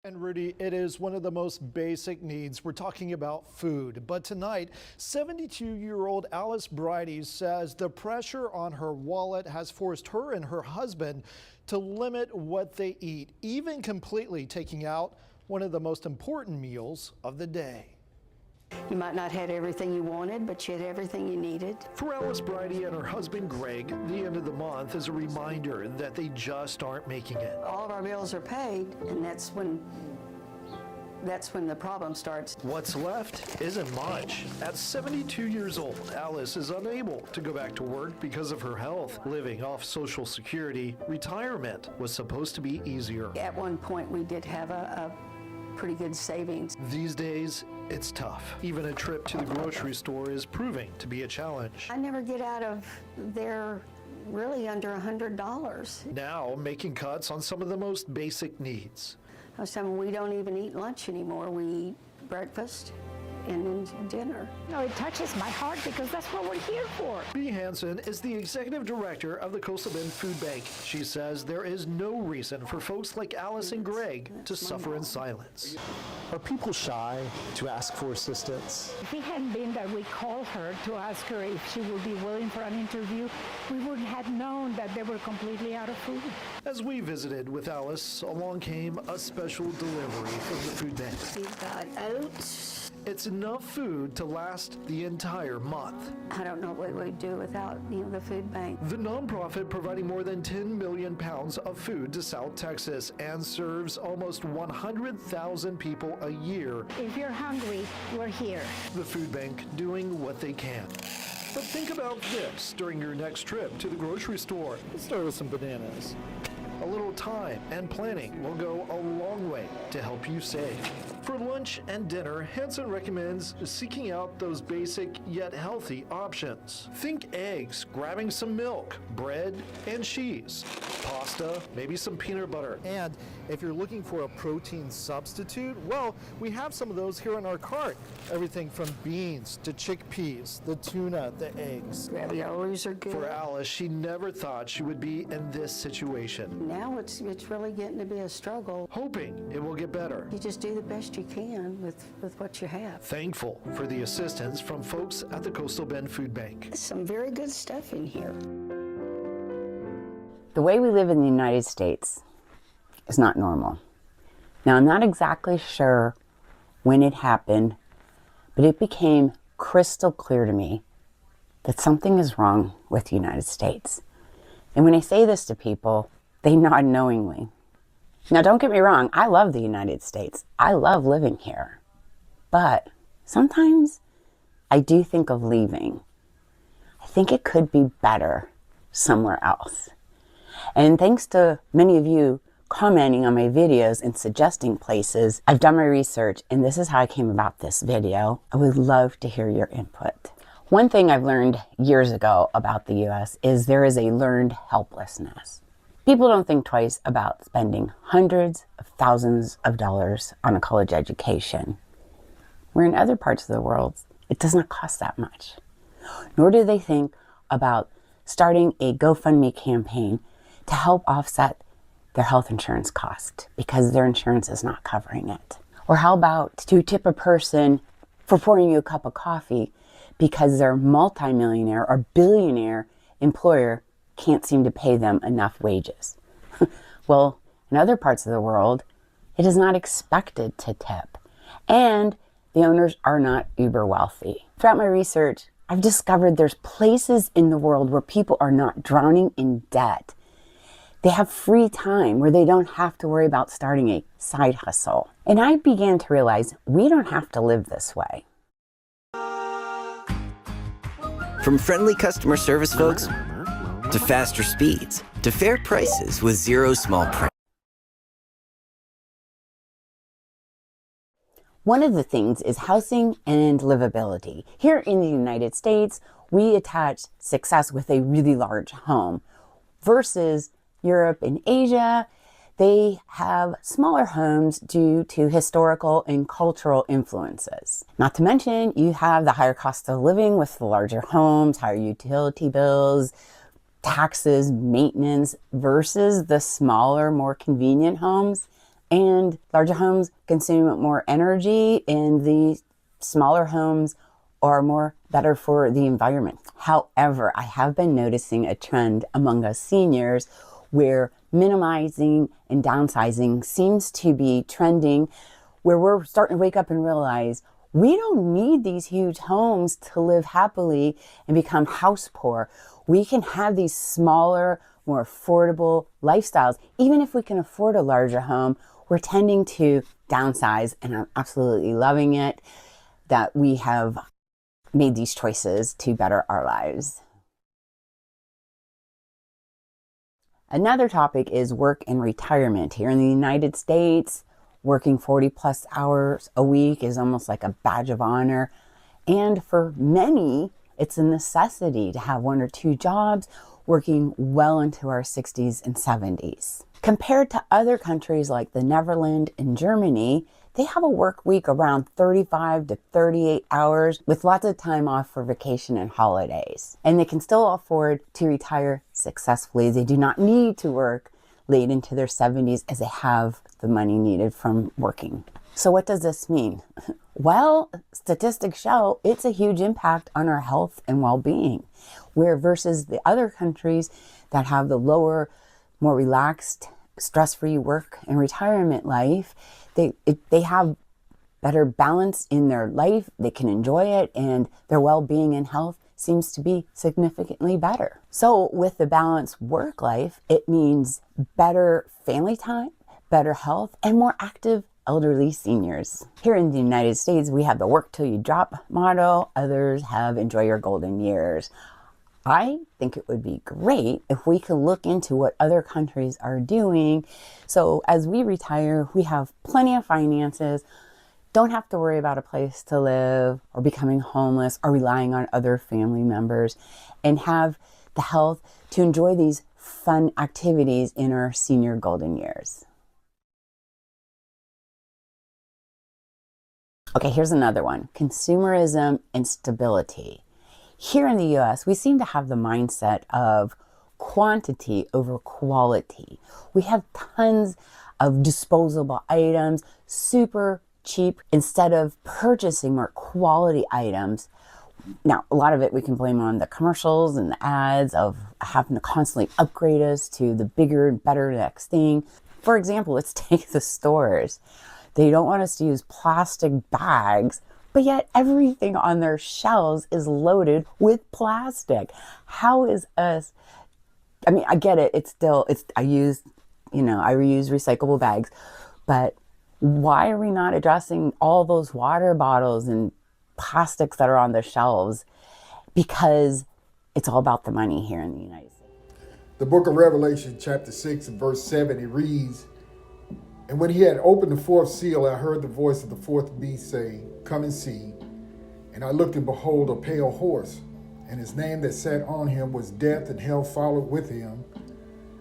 And Rudy, it is one of the most basic needs. We're talking about food. But tonight, 72-year-old Alice Bridey says the pressure on her wallet has forced her and her husband to limit what they eat, even completely taking out one of the most important meals of the day. You might not have had everything you wanted, but you had everything you needed. For Alice Bridey and her husband Greg, the end of the month is a reminder that they just aren't making it. All of our bills are paid, and that's when the problem starts. What's left isn't much. At 72 years old, Alice is unable to go back to work because of her health. Living off Social Security, retirement was supposed to be easier. At one point, we did have a pretty good savings. These days, it's tough. Even a trip to the grocery store is proving to be a challenge. I never get out of there really under $100. Now, making cuts on some of the most basic needs. I was saying we don't even eat lunch anymore. We eat breakfast and then dinner. No, it touches my heart because that's what we're here for. Bea Hansen is the executive director of the Coastal Bend Food Bank. She says there is no reason for folks like Alice and Greg to suffer in silence. Are people shy to ask for assistance? If it hadn't been that we called her to ask her if she would be willing for an interview, we wouldn't have known that they were completely out of food. As we visited with Alice, along came a special delivery from the food bank. We've got oats. It's enough food to last the entire month. I don't know what we'd do without, the food bank. The nonprofit providing more than 10 million pounds of food to South Texas and serves almost 100,000 people a year. If you're hungry, we're here. The food bank doing what they can. But think about this during your next trip to the grocery store. Let's start with some bananas. A little time and planning will go a long way to help you save. For lunch and dinner, Hansen recommends seeking out those basic yet healthy options. Think eggs, grabbing some milk, bread and cheese, pasta, maybe some peanut butter. And if you're looking for a protein substitute, well, we have some of those here in our cart. Everything from beans to chickpeas, the tuna, the eggs. Raviolis are good. For Alice, she never thought she would be in this situation. Now it's really getting to be a struggle. Hoping it will get better. You just do the best you can with what you have. Thankful for the assistance from folks at the Coastal Bend Food Bank. There's some very good stuff in here. The way we live in the United States is not normal. Now, I'm not exactly sure when it happened, but it became crystal clear to me that something is wrong with the United States. And when I say this to people, they nod knowingly. Now, don't get me wrong, I love the United States. I love living here. But sometimes I do think of leaving. I think it could be better somewhere else. And thanks to many of you commenting on my videos and suggesting places, I've done my research, and this is how I came about this video. I would love to hear your input. One thing I've learned years ago about the US is there is a learned helplessness. People don't think twice about spending hundreds of thousands of dollars on a college education, where in other parts of the world, it does not cost that much. Nor do they think about starting a GoFundMe campaign to help offset their health insurance cost because their insurance is not covering it. Or how about to tip a person for pouring you a cup of coffee because their multimillionaire or billionaire employer can't seem to pay them enough wages. Well, in other parts of the world, it is not expected to tip, and the owners are not uber wealthy. Throughout my research, I've discovered there's places in the world where people are not drowning in debt. They have free time where they don't have to worry about starting a side hustle. And I began to realize we don't have to live this way. From friendly customer service folks to faster speeds to fair prices with zero small print. One of the things is housing and livability. Here in the United States, we attach success with a really large home versus Europe and Asia. They have smaller homes due to historical and cultural influences. Not to mention, you have the higher cost of living with the larger homes, higher utility bills, taxes, maintenance, versus the smaller, more convenient homes And larger homes consume more energy, and the smaller homes are more better for the environment. However, I have been noticing a trend among us seniors where minimizing and downsizing seems to be trending, where we're starting to wake up and realize we don't need these huge homes to live happily and become house poor. We can have these smaller, more affordable lifestyles. Even if we can afford a larger home, we're tending to downsize, and I'm absolutely loving it that we have made these choices to better our lives. Another topic is work and retirement. Here in the United States, working 40 plus hours a week is almost like a badge of honor. And for many, it's a necessity to have one or two jobs, working well into our 60s and 70s. Compared to other countries like the Netherlands and Germany, they have a work week around 35 to 38 hours with lots of time off for vacation and holidays. And they can still afford to retire successfully. They do not need to work late into their 70s as they have the money needed from working. So what does this mean? Well, statistics show it's a huge impact on our health and well-being, where versus the other countries that have the lower, more relaxed, stress-free work and retirement life, they have better balance in their life, they can enjoy it, and their well-being and health seems to be significantly better. So with the balanced work life, it means better family time, better health, and more active elderly seniors. Here in the United States, we have the work till you drop motto. Others have enjoy your golden years. I think it would be great if we could look into what other countries are doing. So as we retire, we have plenty of finances, don't have to worry about a place to live or becoming homeless or relying on other family members, and have the health to enjoy these fun activities in our senior golden years. Okay, here's another one. Consumerism and stability. Here in the US, we seem to have the mindset of quantity over quality. We have tons of disposable items, super cheap, instead of purchasing more quality items. Now, a lot of it we can blame on the commercials and the ads of having to constantly upgrade us to the bigger and better next thing. For example, let's take the stores. They don't want us to use plastic bags, but yet everything on their shelves is loaded with plastic. How is us, I mean, I get it, I reuse recyclable bags, but why are we not addressing all those water bottles and plastics that are on the shelves? Because it's all about the money here in the United States. The book of Revelation, chapter 6 and verse 7, it reads, "And when he had opened the fourth seal, I heard the voice of the fourth beast say, 'Come and see.' And I looked, and behold, a pale horse, and his name that sat on him was Death, and hell followed with him.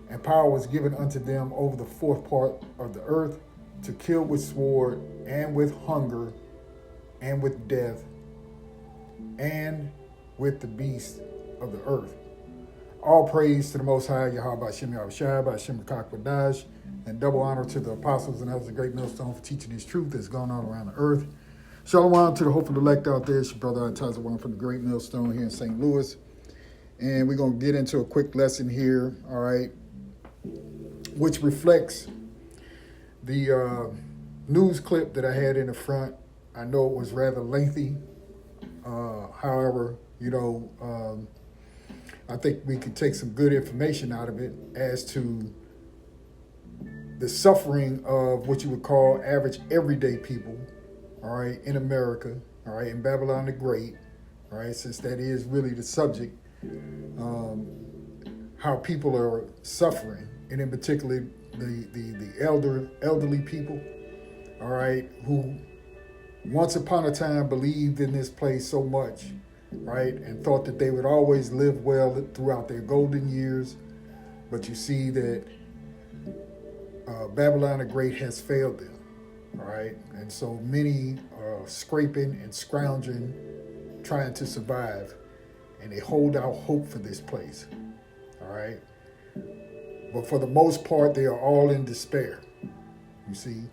And power was given unto them over the fourth part of the earth, to kill with sword, and with hunger, and with death, and with the beasts of the earth. All praise to the Most High, Yahweh Shem Yahushua, B'Shem Kakbadash, and double honor to the apostles and others of the great millstone for teaching this truth that's gone on around the earth. Shalom to the hopeful elect out there. It's your brother Tazawan from the great millstone here in St. Louis. And we're going to get into a quick lesson here, all right, which reflects the news clip that I had in the front. I know it was rather lengthy. However, I think we could take some good information out of it as to the suffering of what you would call average everyday people, all right, in America, all right, in Babylon the Great, all right, since that is really the subject, how people are suffering, and in particular the elderly people, all right, who once upon a time believed in this place so much, right, and thought that they would always live well throughout their golden years. But you see that Babylon the Great has failed them, all right, and so many are scraping and scrounging, trying to survive, and they hold out hope for this place, all right. But for the most part, they are all in despair, You see?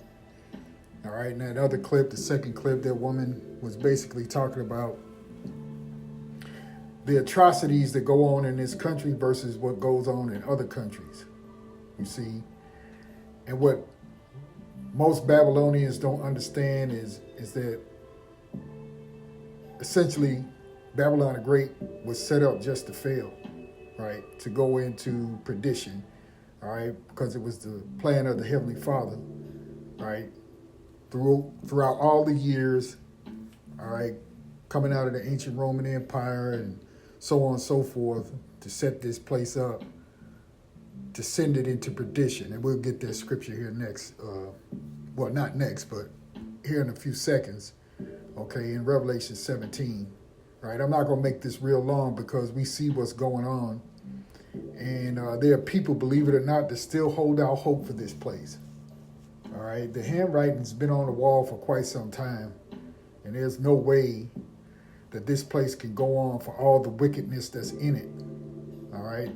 All right, and that other clip, the second clip, that woman was basically talking about the atrocities that go on in this country versus what goes on in other countries. You see? And what most Babylonians don't understand is that essentially Babylon the Great was set up just to fail, right? To go into perdition, all right? Because it was the plan of the Heavenly Father, right? Throughout all the years, all right, coming out of the ancient Roman Empire and so on and so forth, to set this place up, to send it into perdition. And we'll get that scripture here next. Well, not next, but here in a few seconds, okay, in Revelation 17, right? I'm not going to make this real long because we see what's going on. And there are people, believe it or not, that still hold out hope for this place. All right, the handwriting's been on the wall for quite some time, and there's no way that this place can go on for all the wickedness that's in it. All right.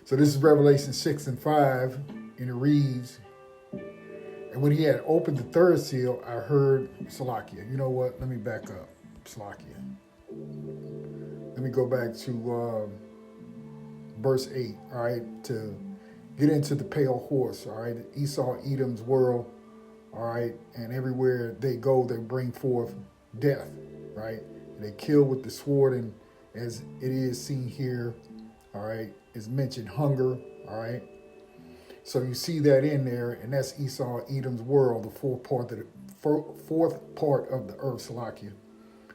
So this is Revelation 6 and 5, and it reads, and when he had opened the third seal, I heard Salakia. You know what? Let me back up. Salakia. Let me go back to verse 8, all right, to get into the pale horse, all right, Esau, Edom's world, all right, and everywhere they go, they bring forth death, right? They kill with the sword, and as it is seen here, all right, is mentioned hunger, all right? So you see that in there, and that's Esau, Edom's world, the fourth part of the earth, Salakia.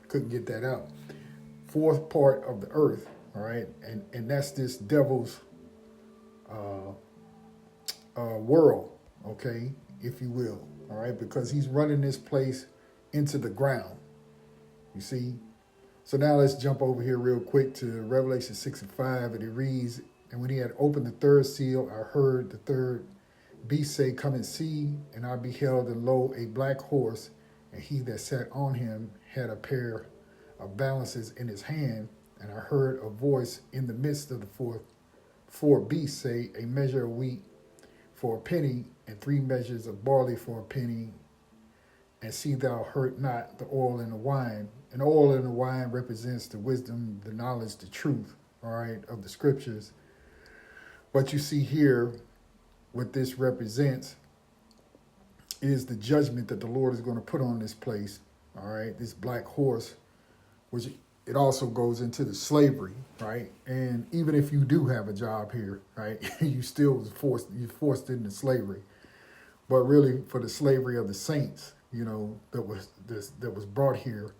Couldn't get that out. Fourth part of the earth, all right? And that's this devil's world, okay, if you will, all right? Because he's running this place into the ground, you see? So now let's jump over here real quick to Revelation 6 and 5, and it reads, and when he had opened the third seal, I heard the third beast say, come and see. And I beheld, and lo, a black horse, and he that sat on him had a pair of balances in his hand. And I heard a voice in the midst of the four beasts say, a measure of wheat for a penny, and 3 measures of barley for a penny. And see thou hurt not the oil and the wine. And oil and the wine represents the wisdom, the knowledge, the truth, all right, of the scriptures. What you see here, what this represents, is the judgment that the Lord is going to put on this place, all right, this black horse, which it also goes into the slavery, right? And even if you do have a job here, right, you still you're forced into slavery. But really for the slavery of the saints, you know, that was brought here,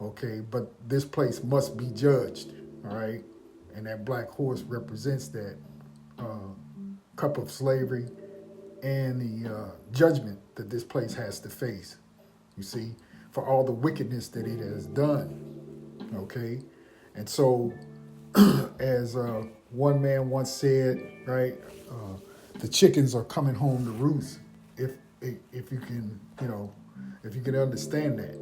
okay? But this place must be judged, all right? And that black horse represents that cup of slavery and the judgment that this place has to face, you see, for all the wickedness that it has done, okay? And so, as one man once said, right, the chickens are coming home to roost, if you can, you know, if you can understand that,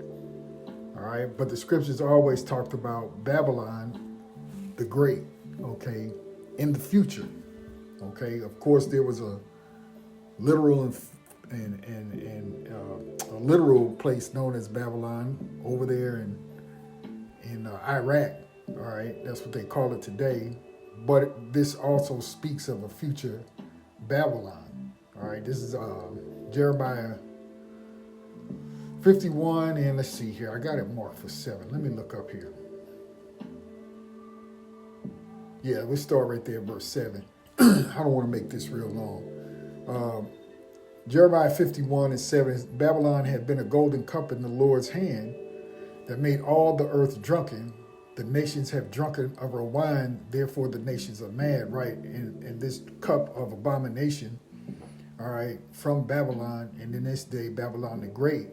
all right? But the scriptures always talked about Babylon the Great, okay, in the future, okay? Of course, there was a literal and a literal place known as Babylon over there in Iraq, all right? That's what they call it today. But this also speaks of a future Babylon, all right? This is Jeremiah 51, and let's see here. I got it marked for 7. Let me look up here. Yeah, let's start right there, verse 7. I don't want to make this real long. Jeremiah 51 and 7, Babylon had been a golden cup in the Lord's hand that made all the earth drunken. The nations have drunken of her wine, therefore the nations are mad, right? And this cup of abomination, all right, from Babylon, and in this day, Babylon the Great,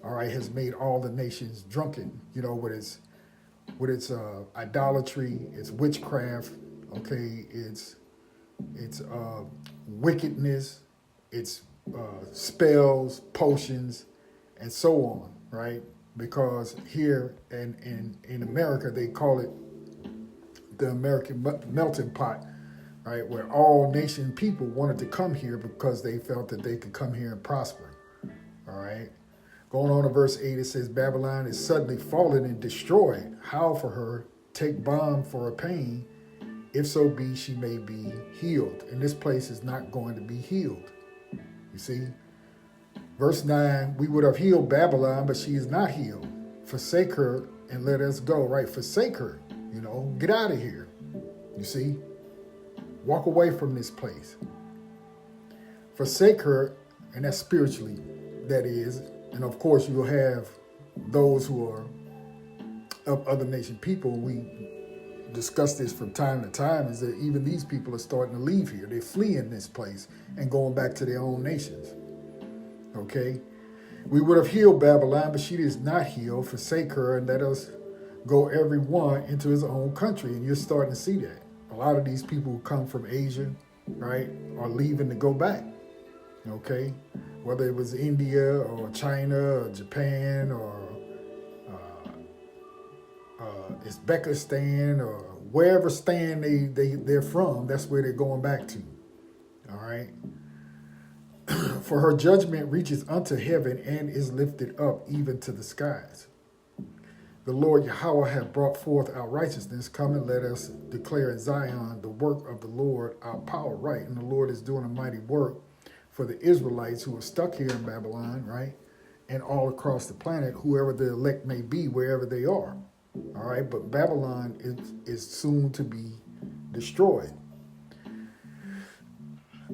all right, has made all the nations drunken, you know, with its idolatry, its witchcraft, okay, its wickedness, its spells, potions, and so on, right? Because here in America, they call it the American melting pot, right? Where all nation people wanted to come here because they felt that they could come here and prosper, all right? Going on to verse 8, it says, Babylon is suddenly fallen and destroyed. Howl for her, take balm for her pain. If so be, she may be healed. And this place is not going to be healed. You see? Verse 9, we would have healed Babylon, but she is not healed. Forsake her and let us go, right? Forsake her, get out of here. You see? Walk away from this place. Forsake her, and that's spiritually, that is. And of course, you'll have those who are of other nation people. We discuss this from time to time, is that even these people are starting to leave here. They're fleeing this place and going back to their own nations. Okay? We would have healed Babylon, but she is not healed. Forsake her and let us go every one into his own country. And you're starting to see that. A lot of these people who come from Asia, right, are leaving to go back. Okay? Whether it was India or China or Japan or Uzbekistan or wherever stand they're from, that's where they're going back to. All right? For her judgment reaches unto heaven and is lifted up even to the skies. The Lord Yahweh hath brought forth our righteousness. Come and let us declare in Zion the work of the Lord, our power, right? And the Lord is doing a mighty work for the Israelites who are stuck here in Babylon, right? And all across the planet, whoever the elect may be, wherever they are. All right, but Babylon is soon to be destroyed.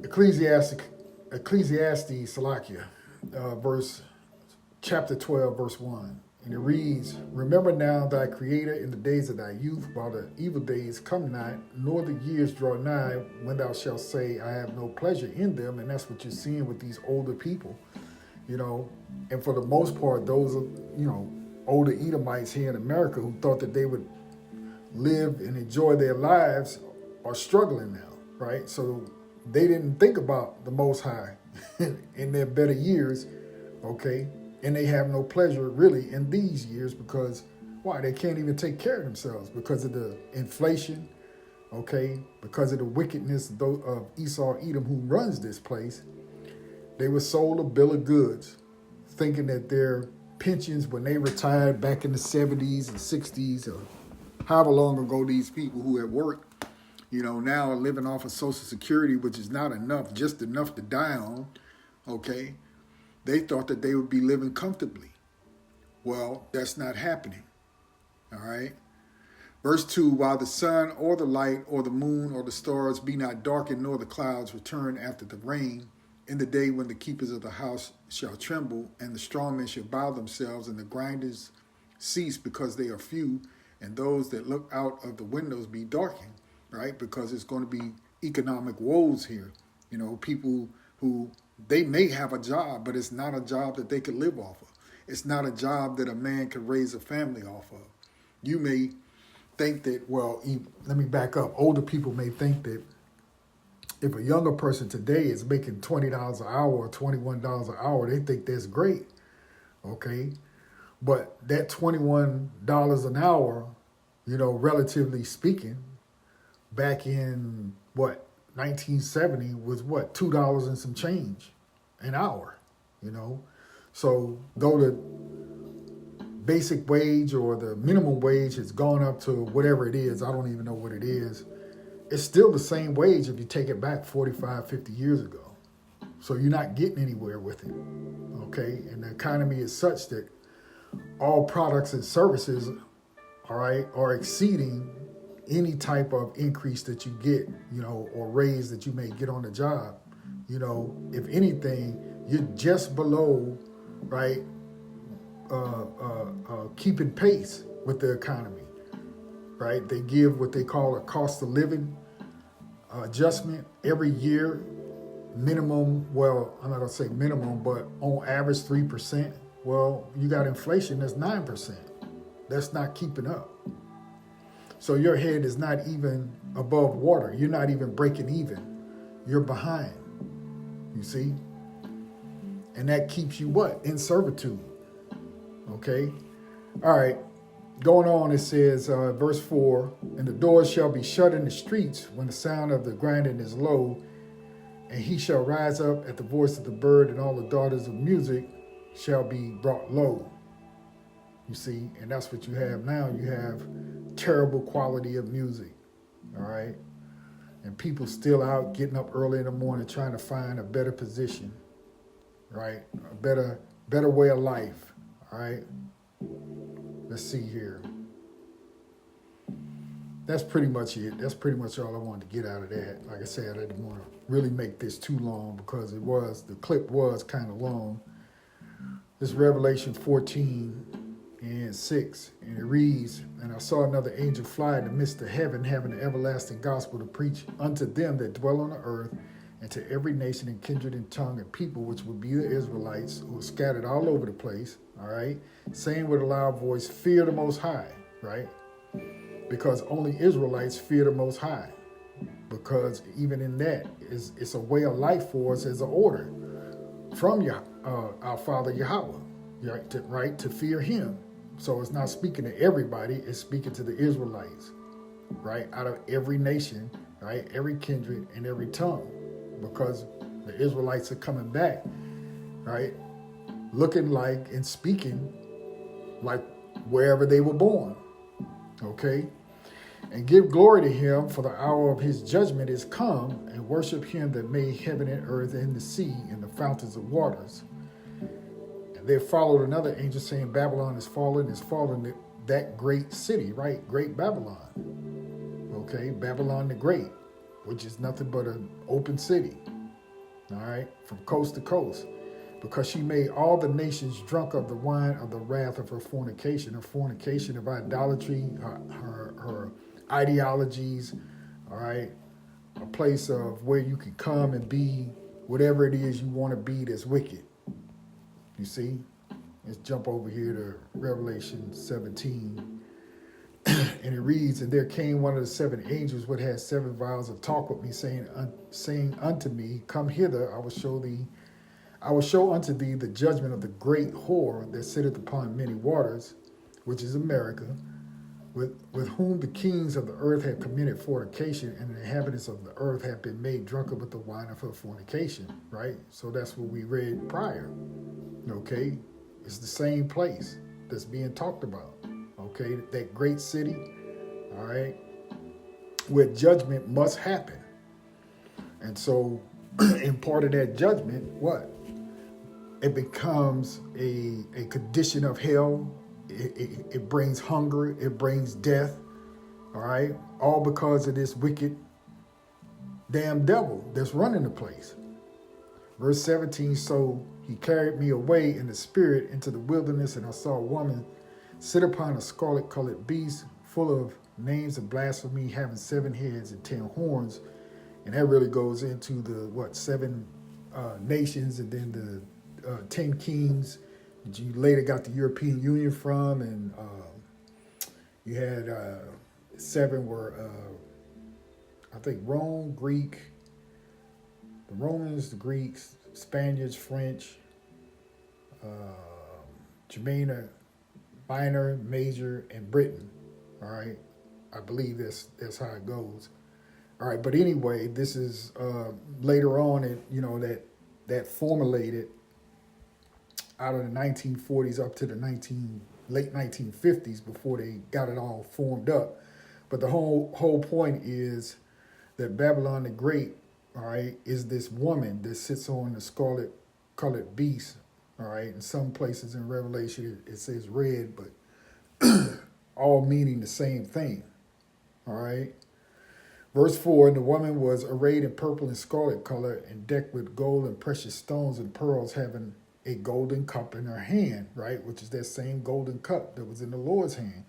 Ecclesiastes, Salakia, chapter 12, verse 1. And it reads, Remember now thy Creator in the days of thy youth, while the evil days come not, nor the years draw nigh, when thou shalt say, I have no pleasure in them. And that's what you're seeing with these older people, And for the most part, those are, older Edomites here in America who thought that they would live and enjoy their lives are struggling now, right? So they didn't think about the Most High in their better years, okay? And they have no pleasure really in these years because, why? They can't even take care of themselves because of the inflation, okay? Because of the wickedness of Esau Edom who runs this place. They were sold a bill of goods thinking that their pensions when they retired back in the 70s and 60s or however long ago these people who had worked, now are living off of Social Security, which is not enough, just enough to die on, okay? They thought that they would be living comfortably. Well, that's not happening, all right? Verse 2, while the sun or the light or the moon or the stars be not darkened, nor the clouds return after the rain, in the day when the keepers of the house shall tremble, and the strong men shall bow themselves, and the grinders cease because they are few, and those that look out of the windows be darkened, right? Because it's going to be economic woes here. People who, they may have a job, but it's not a job that they could live off of. It's not a job that a man could raise a family off of. You may think that, let me back up. Older people may think that if a younger person today is making $20 an hour or $21 an hour, they think that's great, okay? But that $21 an hour, relatively speaking, back in, 1970 was $2 and some change an hour, So though the basic wage or the minimum wage has gone up to whatever it is, I don't even know what it is, it's still the same wage if you take it back 45, 50 years ago. So you're not getting anywhere with it, okay? And the economy is such that all products and services, all right, are exceeding any type of increase that you get, or raise that you may get on the job. If anything, you're just below, right, keeping pace with the economy. Right? They give what they call a cost of living adjustment every year, minimum, I'm not going to say minimum, but on average 3%. Well, you got inflation that's 9%. That's not keeping up. So your head is not even above water. You're not even breaking even. You're behind, you see? And that keeps you what? In servitude, okay? All right. Going on, it says, verse 4, and the doors shall be shut in the streets when the sound of the grinding is low, and he shall rise up at the voice of the bird, and all the daughters of music shall be brought low. You see, and that's what you have now. You have terrible quality of music, all right? And people still out getting up early in the morning trying to find a better position, right? A better way of life, all right? Let's see here. That's pretty much it. That's pretty much all I wanted to get out of that. Like I said, I didn't want to really make this too long because the clip was kind of long. This is Revelation 14:6, and it reads, and I saw another angel fly in the midst of heaven, having the everlasting gospel to preach unto them that dwell on the earth, and to every nation and kindred and tongue and people, which would be the Israelites, who are scattered all over the place, all right, saying with a loud voice, fear the Most High, right? Because only Israelites fear the Most High. Because even in that, it's a way of life for us as an order from our Father Yahweh, right? To fear Him. So it's not speaking to everybody, it's speaking to the Israelites, right? Out of every nation, right? Every kindred and every tongue. Because the Israelites are coming back, right? Looking like and speaking like wherever they were born, okay? And give glory to Him, for the hour of His judgment is come, and worship Him that made heaven and earth and the sea and the fountains of waters. And there followed another angel saying, Babylon is fallen, that great city, right? Great Babylon, okay? Babylon the Great, which is nothing but an open city, all right, from coast to coast, because she made all the nations drunk of the wine of the wrath of her fornication of idolatry, her ideologies, all right, a place of where you can come and be whatever it is you want to be that's wicked. You see? Let's jump over here to Revelation 17. And it reads, and there came one of the seven angels which had 7 vials of talk with me, saying unto me, come hither, I will show unto thee the judgment of the great whore that sitteth upon many waters, which is America, with whom the kings of the earth have committed fornication, and the inhabitants of the earth have been made drunken with the wine of her fornication, right? So that's what we read prior, okay? It's the same place that's being talked about. Okay, that great city, all right, where judgment must happen. And so in part of that judgment, what? It becomes a condition of hell. It brings hunger, it brings death, all right, all because of this wicked damn devil that's running the place. Verse 17, so he carried me away in the spirit into the wilderness, and I saw a woman sit upon a scarlet-colored beast, full of names of blasphemy, having 7 heads and 10 horns. And that really goes into the, 7 nations, and then the 10 kings that you later got the European Union from. And you had 7 were, I think, Rome, Greek, the Romans, the Greeks, Spaniards, French, Germania, Minor, Major, and Britain, all right? I believe that's how it goes. All right, but anyway, this is later on, that formulated out of the 1940s up to the late 1950s before they got it all formed up. But the whole point is that Babylon the Great, all right, is this woman that sits on the scarlet-colored beast. All right, in some places in Revelation it says red, but all meaning the same thing. All right. Verse 4, and the woman was arrayed in purple and scarlet color and decked with gold and precious stones and pearls, having a golden cup in her hand, right, which is that same golden cup that was in the Lord's hand.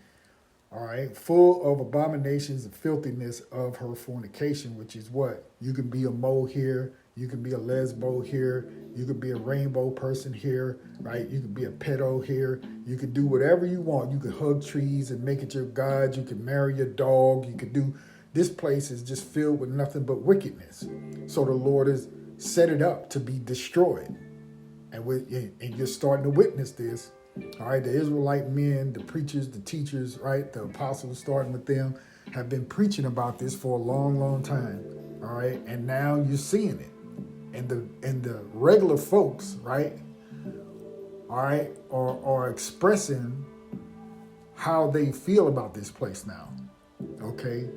All right, full of abominations and filthiness of her fornication, which is what? You can be a mole here. You can be a lesbo here. You can be a rainbow person here, right? You can be a pedo here. You can do whatever you want. You can hug trees and make it your god. You can marry your dog. You can do, this place is just filled with nothing but wickedness. So the Lord has set it up to be destroyed. And you're starting to witness this All right, the Israelite men, the preachers, the teachers, right, the apostles, starting with them, have been preaching about this for a long, long time. All right, and now you're seeing it, and the regular folks, right, all right, are expressing how they feel about this place now. Okay,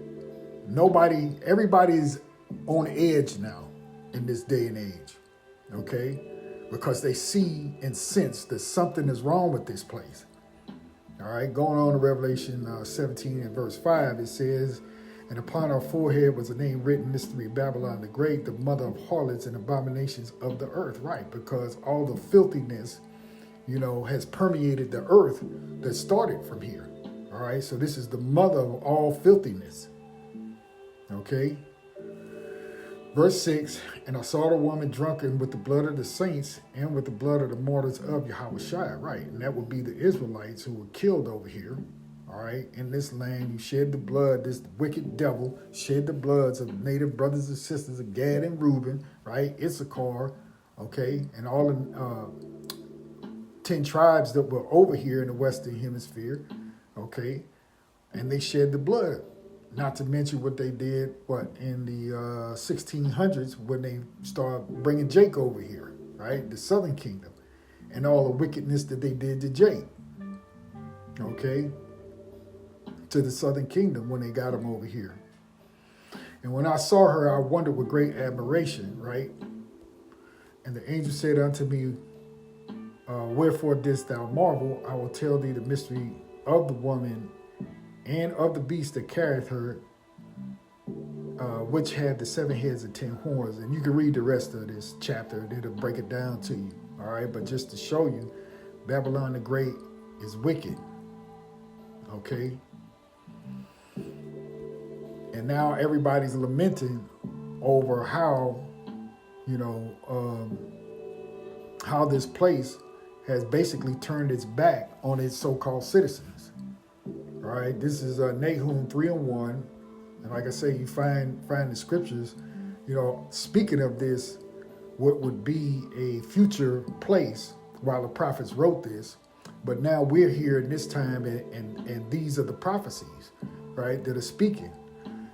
everybody's on edge now in this day and age. Okay, because they see and sense that something is wrong with this place. All right, going on to Revelation 17 and verse 5, it says, "And upon our forehead was a name written, Mystery Babylon the Great, the mother of harlots and abominations of the earth." Right, because all the filthiness, has permeated the earth that started from here. All right, so this is the mother of all filthiness. Okay. Verse 6, "And I saw the woman drunken with the blood of the saints and with the blood of the martyrs of Yahushua." Right, and that would be the Israelites who were killed over here. All right, in this land, you shed the blood, this wicked devil shed the bloods of native brothers and sisters of Gad and Reuben, right, Issachar, okay, and all the 10 tribes that were over here in the Western Hemisphere, okay, and they shed the blood. Not to mention what they did, in the 1600s when they started bringing Jake over here, right? The Southern Kingdom, and all the wickedness that they did to Jake, okay? To the Southern Kingdom when they got him over here. And when I saw her, I wondered with great admiration, right? And the angel said unto me, "Wherefore didst thou marvel? I will tell thee the mystery of the woman and of the beast that carried her, which had the 7 heads and 10 horns." And you can read the rest of this chapter. It'll break it down to you. All right. But just to show you, Babylon the Great is wicked. Okay. And now everybody's lamenting over how, how this place has basically turned its back on its so-called citizens. All right, this is Nahum 3:1, and like I say, you find the scriptures, speaking of this, what would be a future place while the prophets wrote this, but now we're here in this time, and these are the prophecies, right, that are speaking.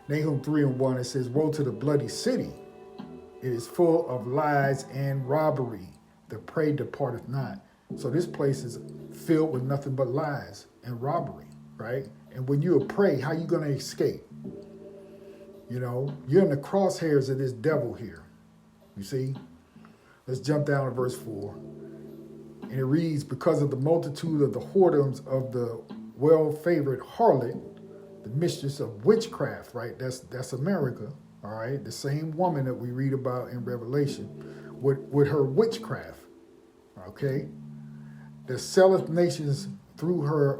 Nahum 3:1, it says, "Woe to the bloody city! It is full of lies and robbery. The prey departeth not." So this place is filled with nothing but lies and robbery. Right? And when you're a prey, how you going to escape? You're in the crosshairs of this devil here. You see? Let's jump down to verse 4. And it reads, "Because of the multitude of the whoredoms of the well-favored harlot, the mistress of witchcraft," right? That's America, all right? The same woman that we read about in Revelation with her witchcraft, okay? That selleth nations through her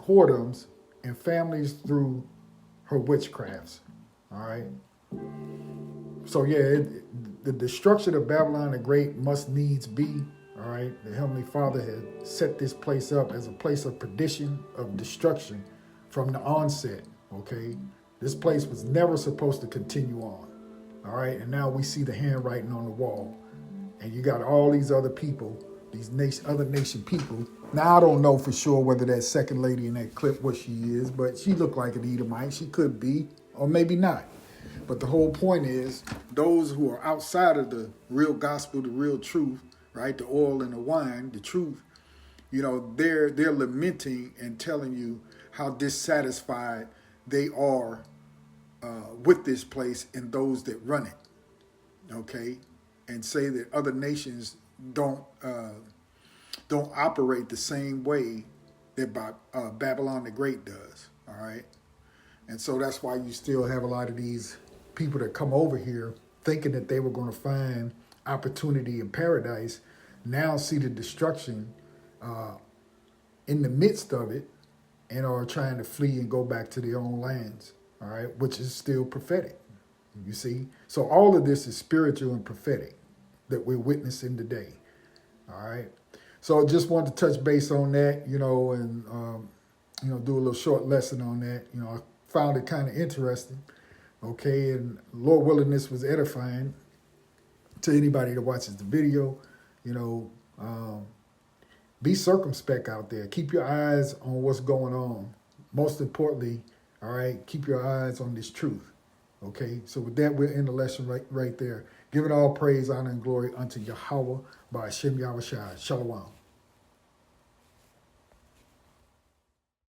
whoredoms and families through her witchcrafts. All right. So the destruction of Babylon the Great must needs be. All right. The Heavenly Father had set this place up as a place of perdition, of destruction from the onset. Okay. This place was never supposed to continue on. All right. And now we see the handwriting on the wall. And you got all these other people, these other nation people. Now, I don't know for sure whether that second lady in that clip, what she is, but she looked like an Edomite. She could be, or maybe not. But the whole point is, those who are outside of the real gospel, the real truth, right, the oil and the wine, the truth, they're lamenting and telling you how dissatisfied they are with this place and those that run it, okay, and say that other nations don't operate the same way that Babylon the Great does, all right? And so that's why you still have a lot of these people that come over here thinking that they were going to find opportunity in paradise, now see the destruction in the midst of it and are trying to flee and go back to their own lands, all right, which is still prophetic, you see? So all of this is spiritual and prophetic that we're witnessing today, all right? So I just wanted to touch base on that, and, do a little short lesson on that. I found it kind of interesting, okay? And Lord willing, this was edifying to anybody that watches the video, be circumspect out there. Keep your eyes on what's going on. Most importantly, all right, keep your eyes on this truth. Okay, so with that, we're in the lesson right there. Giving all praise, honor, and glory unto Yahweh by Hashem Yahushua. Shalom.